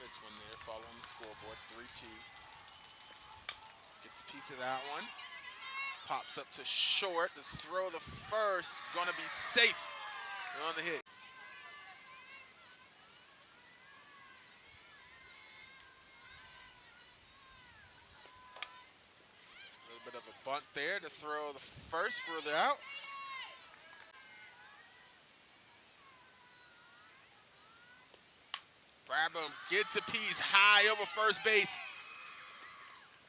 Missed one there, following the scoreboard, 3-2. Gets a piece of that one. Pops up to short. The throw, the first, gonna be safe on the hit. A little bit of a bunt there to throw the first further out. Brabham gets a piece high over first base.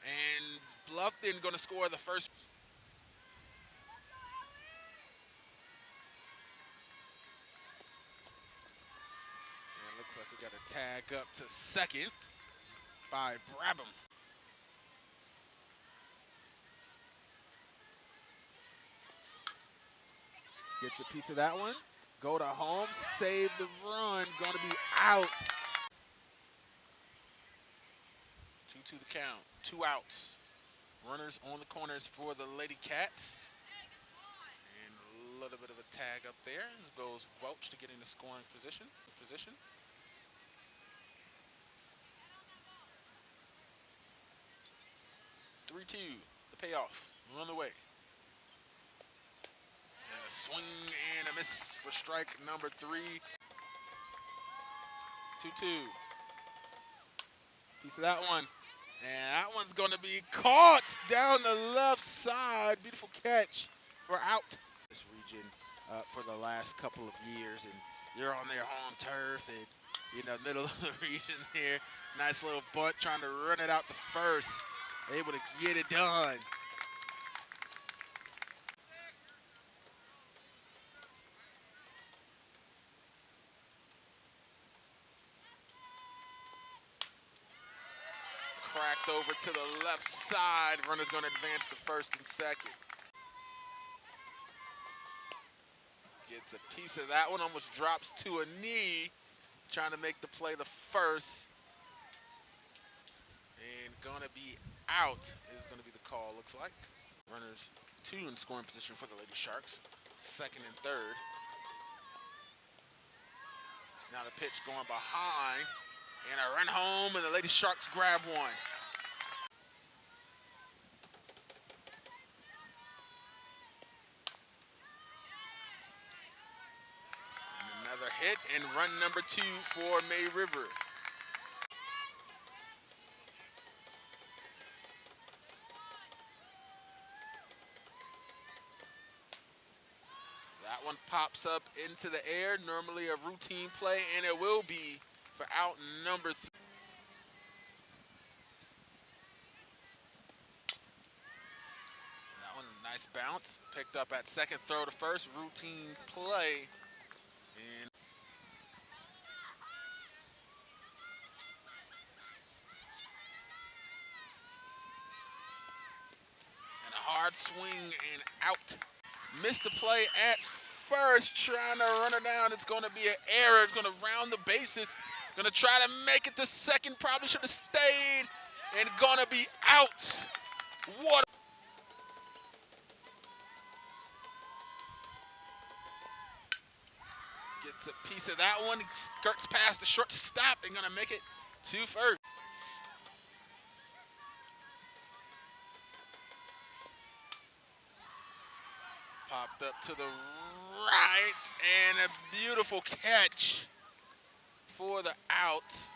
And Bluffton gonna score the first. And it looks like we got a tag up to second by Brabham. Gets a piece of that one. Go to home, save the run, gonna be out. 2-2 the count, 2 outs. Runners on the corners for the Lady Cats. And a little bit of a tag up there. Goes Welch to get in the scoring position. 3-2, the payoff, on the way. And a swing and a miss for strike number 3. 2-2. Piece of that one. And that one's going to be caught down the left side. Beautiful catch for out. This region for the last couple of years, and you're on their home turf, and you know, middle of the region here. Nice little bunt, trying to run it out to first. Able to get it done. Cracked over to the left side. Runner's going to advance to first and second. Gets a piece of that one, almost drops to a knee. Trying to make the play the first. And gonna be out is gonna be the call, looks like. Runners 2 in scoring position for the Lady Sharks. Second and third. Now the pitch going behind. And a run home, and the Lady Sharks grab one. And another hit, and run number 2 for May River. That one pops up into the air, normally a routine play, and it will be for out number 3. That one, a nice bounce, picked up at second, throw to first, routine play. And a hard swing and out. Missed the play at first, trying to run her down. It's going to be an error. It's going to round the bases. Going to try to make it to second. Probably should have stayed. And going to be out. What? Gets a piece of that one. He skirts past the shortstop and going to make it to first. Popped up to the right, and a beautiful catch for the out.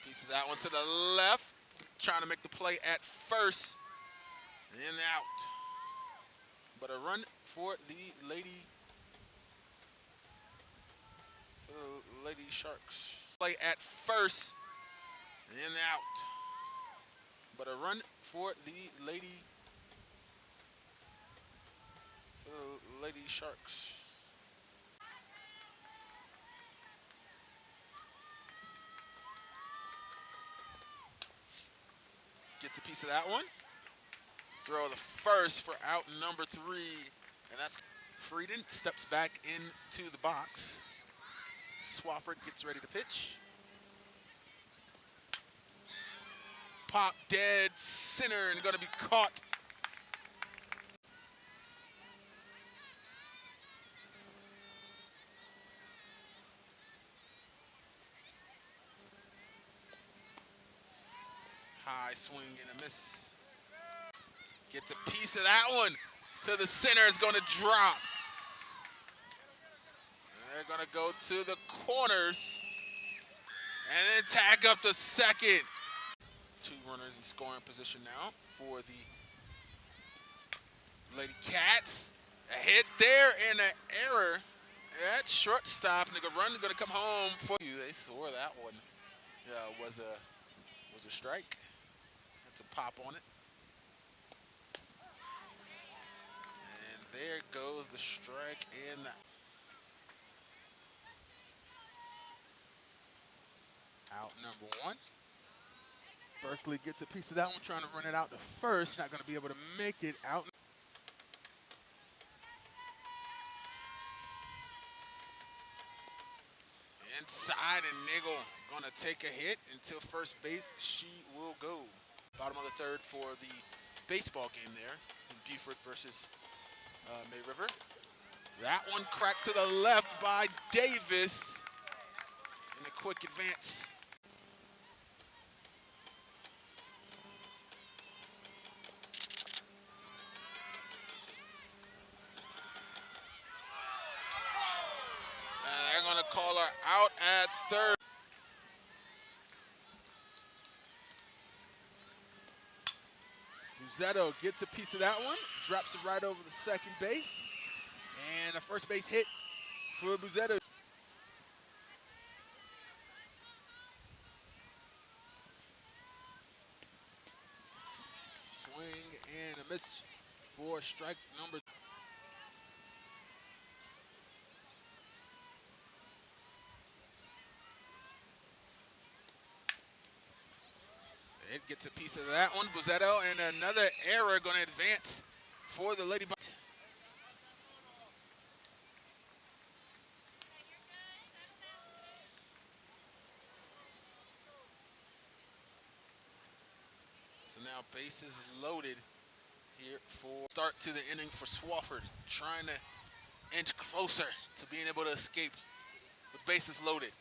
Piece of that one to the left, trying to make the play at first, and out. But a run for the Lady Sharks. Play at first, and out. But a run for the Lady Sharks. Gets a piece of that one. Throw the first for out number 3. And that's Frieden steps back into the box. Swafford gets ready to pitch. Pop dead center and going to be caught. high swing and a miss. Gets a piece of that one to the center. It's going to drop. And they're going to go to the corners and then tag up the second. Two runners in scoring position now for the Lady Cats. A hit there and an error at shortstop. Nigga run going to come home for you. They swore that one was a strike. That's a pop on it. And there goes the strike in. Out number one. Berkeley gets a piece of that one, trying to run it out to first. Not going to be able to make it out. Inside, and Niggle going to take a hit until first base. She will go. Bottom of the third for the baseball game there in Beaufort versus May River. That one cracked to the left by Davis in a quick advance. And they're going to call her out at third. Buzetto gets a piece of that one, drops it right over the second base, and a first base hit for Buzetto. Swing and a miss for strike number. It gets a piece of that one, Buzetto, and another error going to advance for the Lady Bucks. So now bases loaded here for start to the inning for Swofford, trying to inch closer to being able to escape with bases loaded.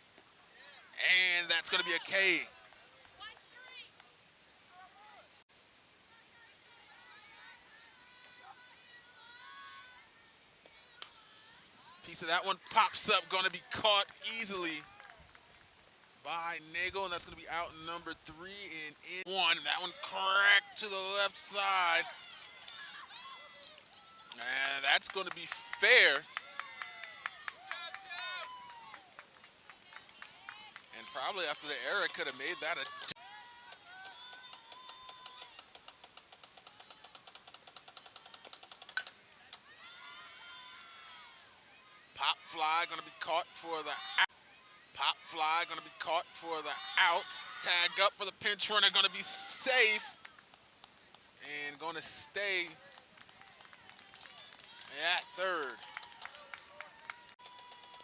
And that's going to be a K. Piece of that one pops up, going to be caught easily by Nagel, and that's going to be out number three and in one. That one cracked to the left side. And that's going to be fair. And probably after the error, could have made that a pop fly, going to be caught for the out. Pop fly, going to be caught for the out. Tag up for the pinch runner, going to be safe. And going to stay at third.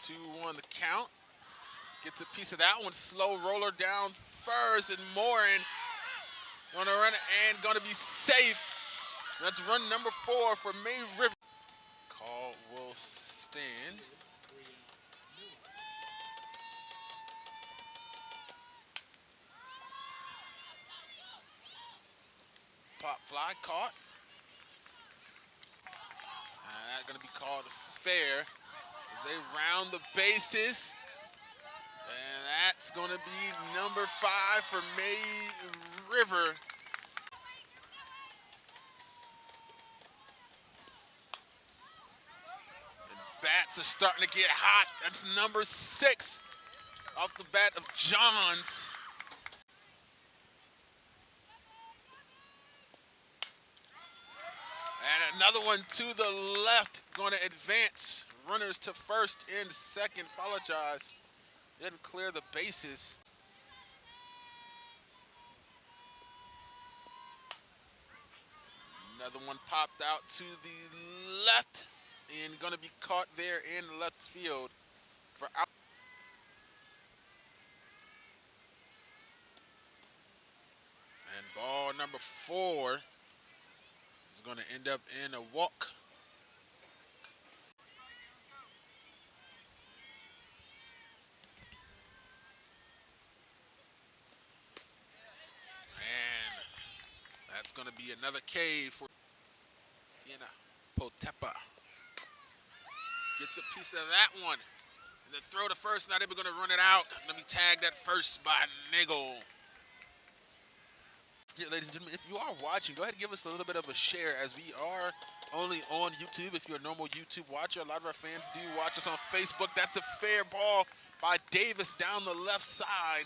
2-1 the count. Gets a piece of that one. Slow roller down first, and Morin going to run it and going to be safe. That's run number 4 for May River. Call will stand. Pop fly caught. That's going to be called fair as they round the bases. And that's going to be number 5 for May River. And bats are starting to get hot. That's number 6 off the bat of Johns. And another one to the left, going to advance. Runners to first and second. Apologize. Didn't clear the bases. Another one popped out to the left and going to be caught there in left field for out. And ball number 4 is going to end up in a walk. And That's going to be another K for Sienna Potepa. Gets a piece of that one. And the throw to first, not able to run it out. Going to be tagged at first by Nagel. Ladies and gentlemen, if you are watching, go ahead and give us a little bit of a share, as we are only on YouTube. If you're a normal YouTube watcher, a lot of our fans do watch us on Facebook. That's a fair ball by Davis down the left side.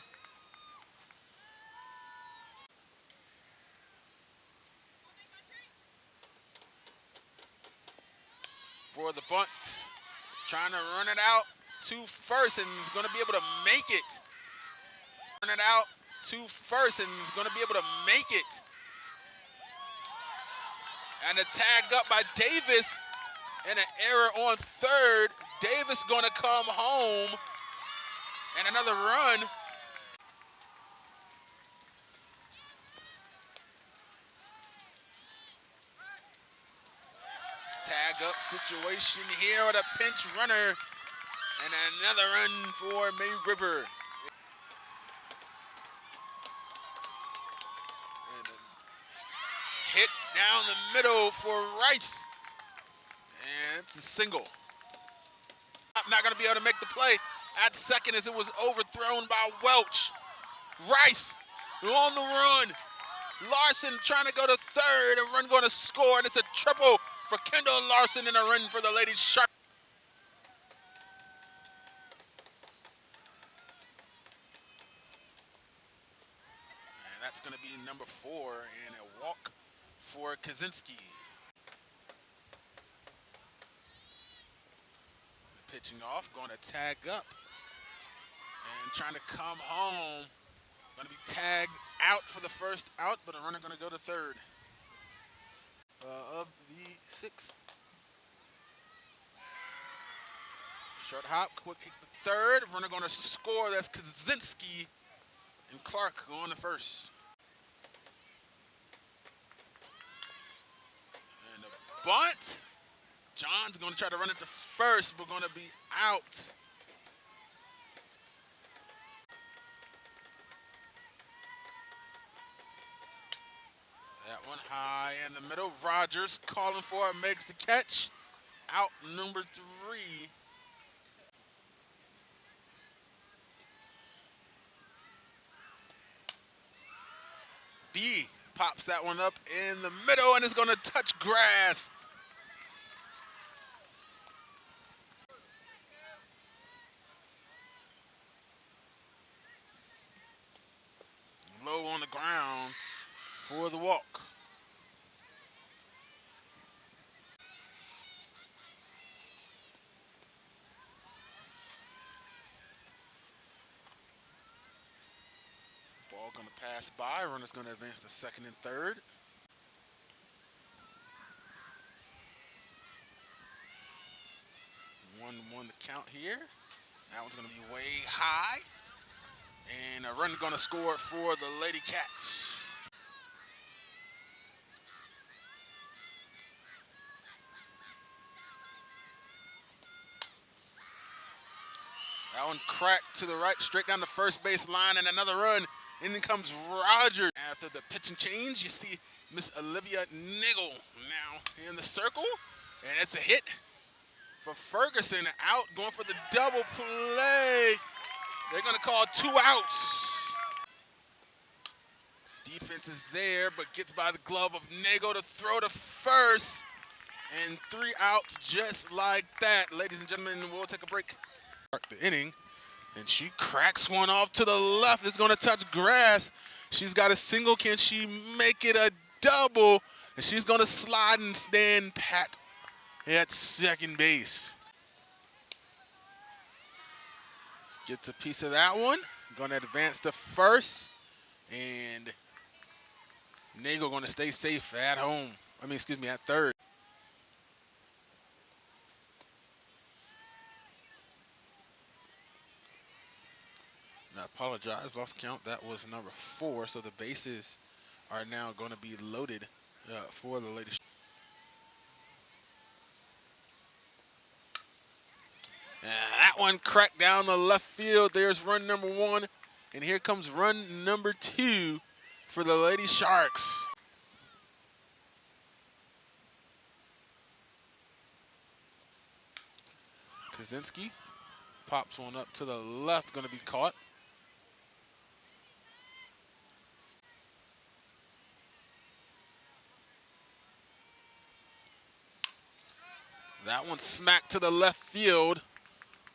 For the bunt, trying to run it out to first, and is going to be able to make it. Run it out to first, and is going to be able to make it. And a tag up by Davis, and an error on third. Davis going to come home, and another run. Tag up situation here with a pinch runner, and another run for May River. And a hit down the middle for Rice, and it's a single. Not going to be able to make the play at second, as it was overthrown by Welch. Rice on the run. Larson trying to go to third. A run going to score, and it's a triple for Kendall Larson and a run for the Lady Sharks. And that's going to be number 4, and a walk for Kaczynski. Pitching off, going to tag up, and trying to come home. Going to be tagged out for the first out, but a runner going to go to third of the 6th. Short hop, quick hit the third. Runner going to score. That's Kaczynski, and Clark going to first. And a bunt. John's going to try to run it to first, but going to be out. That one high in the middle. Rogers calling for it, makes the catch. Out number 3. B pops that one up in the middle, and it's going to touch grass. Low on the ground for the walk. Ball going to pass by. Runner's going to advance to second and third. 1-1 the count here. That one's going to be way high. And a run going to score for the Lady Cats. That one cracked to the right, straight down the first base line, and another run. In comes Roger. After the pitching change, you see Miss Olivia Niggle now in the circle. And it's a hit for Ferguson. Out, going for the double play. They're going to call 2 outs. Defense is there, but gets by the glove of Nagel to throw to first. And 3 outs just like that. Ladies and gentlemen, we'll take a break. Start the inning. And she cracks one off to the left. It's going to touch grass. She's got a single. Can she make it a double? And she's going to slide and stand pat at second base. Gets a piece of that one. Going to advance to first. And Nagel going to stay safe at home. At third. I apologize, lost count. That was number 4. So the bases are now going to be loaded for the Lady. And that one cracked down the left field. There's run number 1. And here comes run number 2 for the Lady Sharks. Kaczynski pops one up to the left, going to be caught. That one smacked to the left field.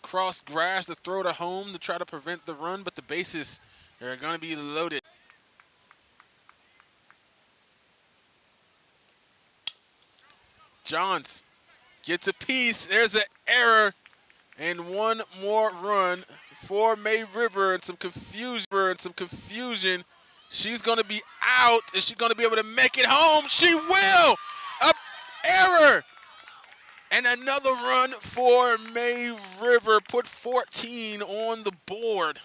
Cross grass to throw to home to try to prevent the run, but the bases are going to be loaded. Johns gets a piece. There's an error and one more run for May River and some confusion. She's going to be out. Is she going to be able to make it home? She will. A error. And another run for May River. Put 14 on the board.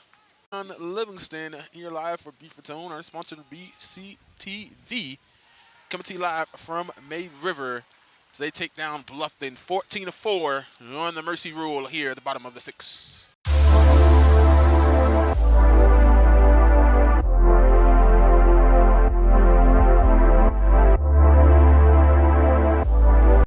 On Livingston here live for Beaufort Tone, our sponsor BCTV. Coming to you live from May River as they take down Bluffton 14-4 on the Mercy Rule here at the bottom of the 6th.